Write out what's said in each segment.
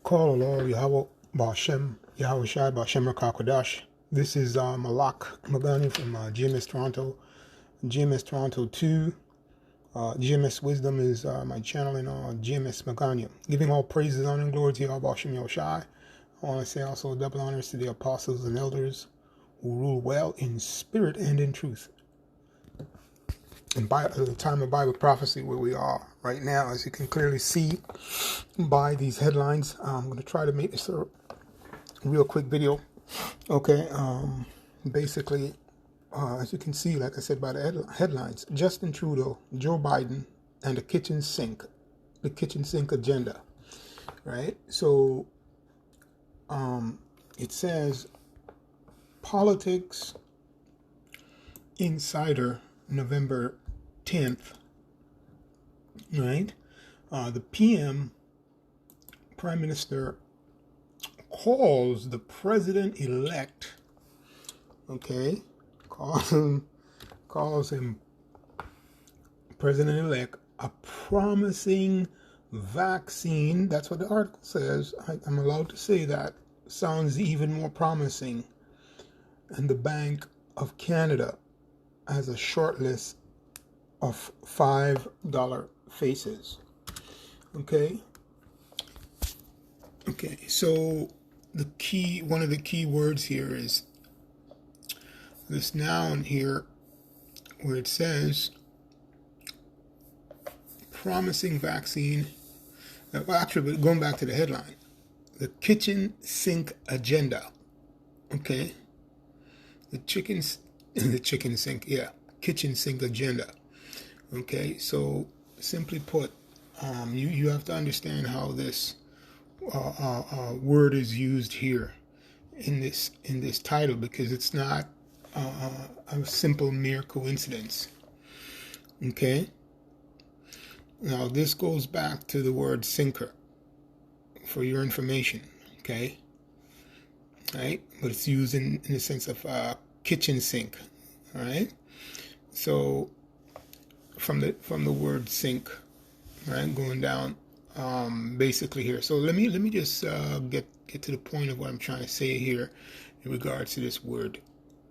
Call Allah Yahweh Ba'Shem, Yahweh Shai Ba'Shem Rakakwadash. This is Malak Magani from GMS Toronto. GMS Toronto 2. GMS Wisdom is my channel, and GMS Magani. Giving all praises, honor, and glory to Yahweh Ba'Shem Yahweh Shai. I want to say also double honors to the apostles and elders who rule well in spirit and in truth. And by the time of Bible prophecy where we are right now, as you can clearly see by these headlines, I'm going to try to make this a real quick video. Okay, basically, as you can see, like I said, by the headlines, Justin Trudeau, Joe Biden, and the kitchen sink agenda, right? So it says Politics Insider, November 10th, right? The PM, Prime Minister, calls the president-elect, okay, calls him president-elect, a promising vaccine. That's what the article says. I'm allowed to say that. Sounds even more promising. And the Bank of Canada has a short list of $5 faces. Okay, so one of the key words here is this noun here where it says promising vaccine. Actually, going back to the headline, the kitchen sink agenda. Okay, the kitchen sink agenda. Okay, so simply put, you have to understand how this word is used here in this title, because it's not a simple mere coincidence. Okay, now this goes back to the word sinker for your information. Okay, right, but it's used in the sense of kitchen sink. All right, so from the word sink, right, going down basically here. So let me just get to the point of what I'm trying to say here in regards to this word.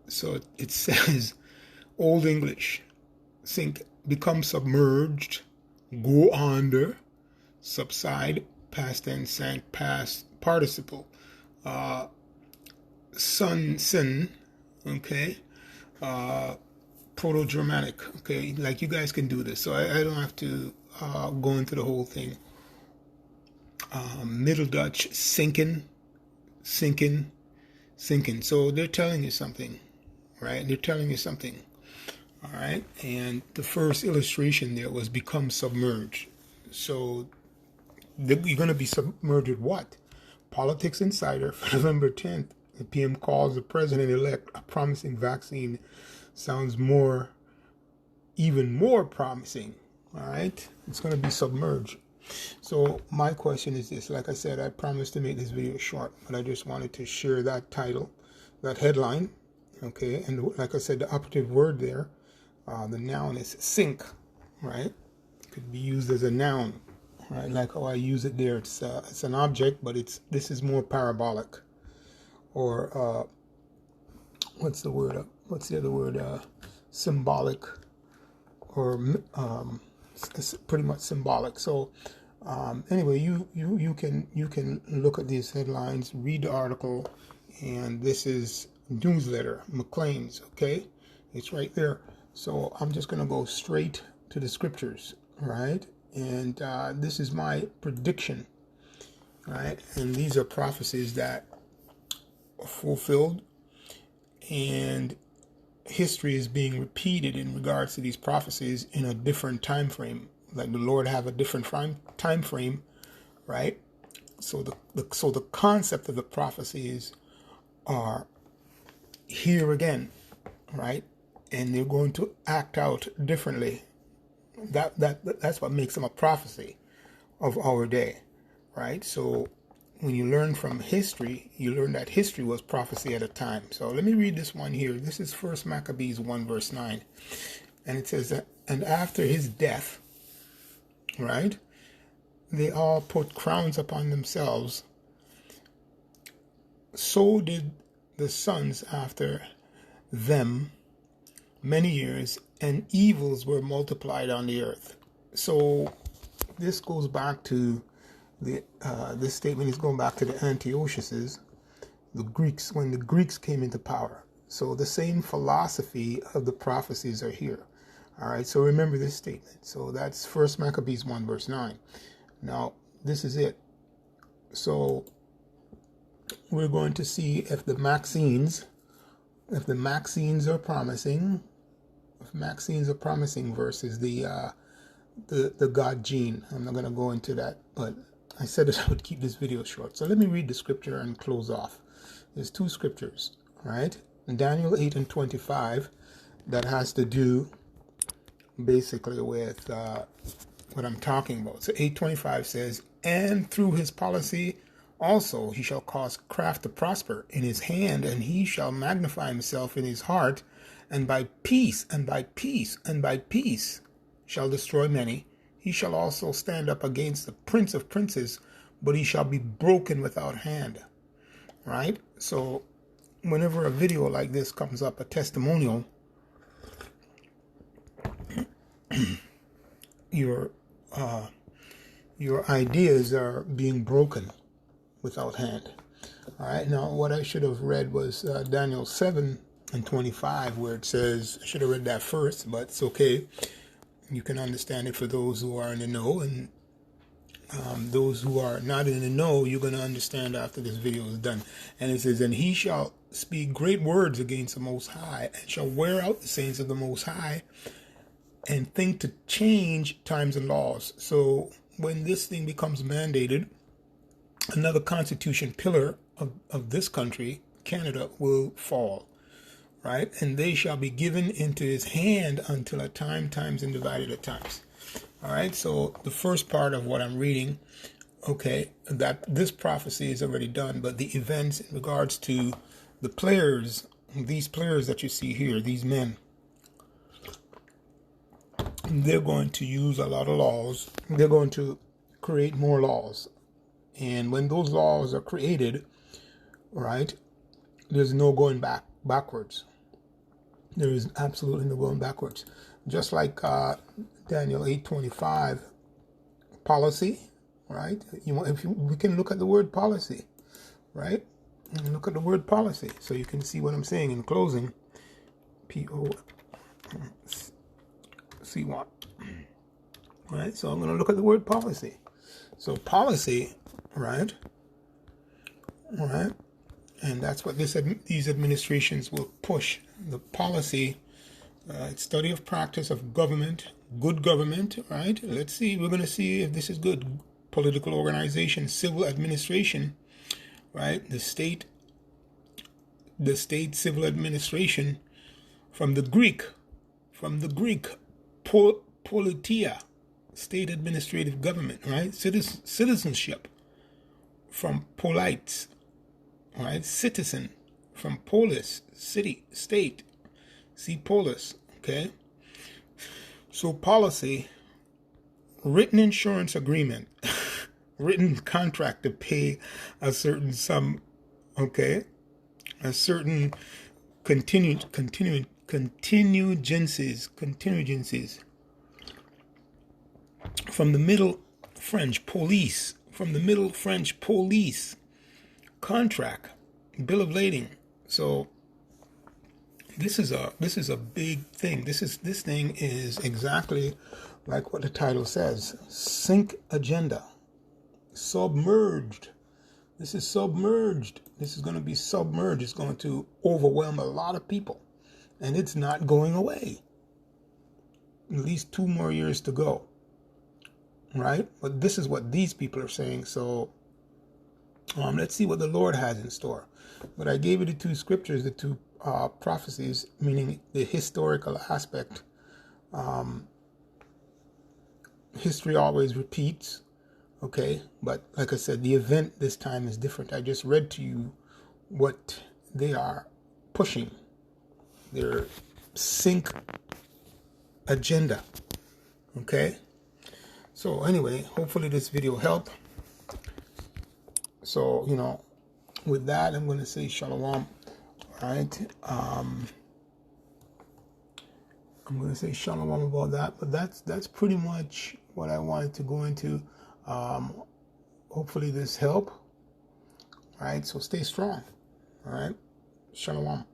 So it says Old English, sink, become submerged, go under, subside, past tense, sank, past participle, sin, okay, Proto-Germanic, okay, like you guys can do this, so I don't have to go into the whole thing. Middle Dutch, sinking. So they're telling you something, right? They're telling you something, all right? And the first illustration there was become submerged. So you're going to be submerged with what? Politics Insider for November 10th. The PM calls the president-elect a promising vaccine. Sounds even more promising. All right, it's going to be submerged. So my question is this. Like I said, I promised to make this video short, but I just wanted to share that title, that headline. Okay, and like I said, the operative word there, the noun is sink, right? It could be used as a noun, right? Like how I use it there. It's an object, but this is more parabolic. Or what's the word? What's the other word? Symbolic, or it's pretty much symbolic. So anyway, you can look at these headlines, read the article, and this is newsletter Macines. Okay, it's right there. So I'm just gonna go straight to the scriptures, right? And this is my prediction, right? And these are prophecies that fulfilled, and history is being repeated in regards to these prophecies in a different time frame. Like the Lord have a different time frame, right? So the concept of the prophecies are here again, right? And they're going to act out differently. That's what makes them a prophecy of our day, right? So when you learn from history, you learn that history was prophecy at a time. So let me read this one here. This is 1 Maccabees 1 verse 9. And it says that, and after his death, right, they all put crowns upon themselves so did the sons after them many years, and evils were multiplied on the earth. So this goes back to the this statement is going back to the Antiochuses, the Greeks, when the Greeks came into power. So the same philosophy of the prophecies are here. All right, so remember this statement. So that's First Maccabees 1 verse 9. Now this is it. So we're going to see if the Macines are promising, if Macines are promising versus the God gene. I'm not going to go into that, but I said that I would keep this video short. So let me read the scripture and close off. There's two scriptures, right? Daniel 8 and 25, that has to do basically with what I'm talking about. So 8:25 says, and through his policy also he shall cause craft to prosper in his hand, and he shall magnify himself in his heart, and by peace, and by peace, and by peace shall destroy many. He shall also stand up against the prince of princes, but he shall be broken without hand. Right? So whenever a video like this comes up, a testimonial, your ideas are being broken without hand. All right. Now, what I should have read was Daniel 7 and 25, where it says, I should have read that first, but it's okay. You can understand it for those who are in the know, and those who are not in the know, you're going to understand after this video is done. And it says, and he shall speak great words against the Most High, and shall wear out the saints of the Most High, and think to change times and laws. So when this thing becomes mandated, another constitution pillar of this country, Canada, will fall, right? And they shall be given into his hand until a time, times, and divided at times. All right, so the first part of what I'm reading, okay, that this prophecy is already done, but the events in regards to the players, these players that you see here, these men, they're going to use a lot of laws. They're going to create more laws. And when those laws are created, right, there's no going backwards. There is absolutely no going backwards. Just like Daniel 8:25 policy, right? We can look at the word policy, right? And look at the word policy, so you can see what I'm saying in closing. P-O-C-Y. Right? So I'm going to look at the word policy. So policy, right? All right. And that's what these administrations will push. The policy, study of practice of government, good government, right? Let's see. We're going to see if this is good. Political organization, civil administration, right? The state civil administration, from the Greek, politia, state administrative government, right? Citizenship, from polites, right? Citizen, from polis, city, state. See polis, okay? So policy, written insurance agreement, written contract to pay a certain sum, okay? A certain contingencies. From the Middle French police, contract, bill of lading. So this is a big thing. This thing is exactly like what the title says. Sync agenda. Submerged. This is submerged. This is going to be submerged. It's going to overwhelm a lot of people. And it's not going away. At least 2 more years to go. Right? But this is what these people are saying. So let's see what the Lord has in store. But I gave you the 2 scriptures, the 2 prophecies, meaning the historical aspect. History always repeats. Okay, but like I said, the event this time is different. I just read to you what they are pushing, their sync agenda. Okay, so anyway, hopefully this video helped. So, with that, I'm going to say shalom. All right. I'm going to say shalom about that, but that's pretty much what I wanted to go into. Hopefully this helped. All right. So stay strong. All right. Shalom.